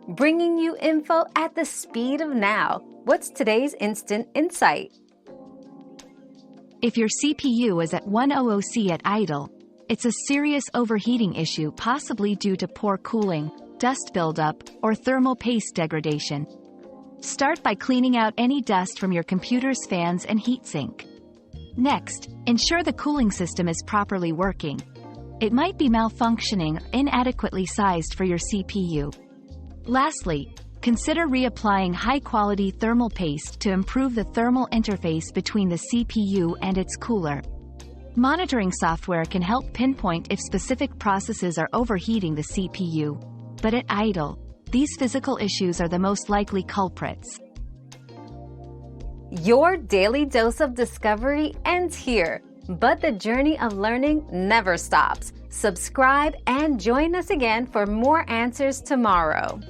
bringing you info at the speed of now. What's today's instant insight? If your CPU is at 100 C at idle, it's a serious overheating issue, possibly due to poor cooling, dust buildup, or thermal paste degradation. Start by cleaning out any dust from your computer's fans and heatsink. Next, ensure the cooling system is properly working. It might be malfunctioning or inadequately sized for your CPU. Lastly, consider reapplying high-quality thermal paste to improve the thermal interface between the CPU and its cooler. Monitoring software can help pinpoint if specific processes are overheating the CPU, but at idle, these physical issues are the most likely culprits. Your daily dose of discovery ends here, but the journey of learning never stops. Subscribe and join us again for more answers tomorrow.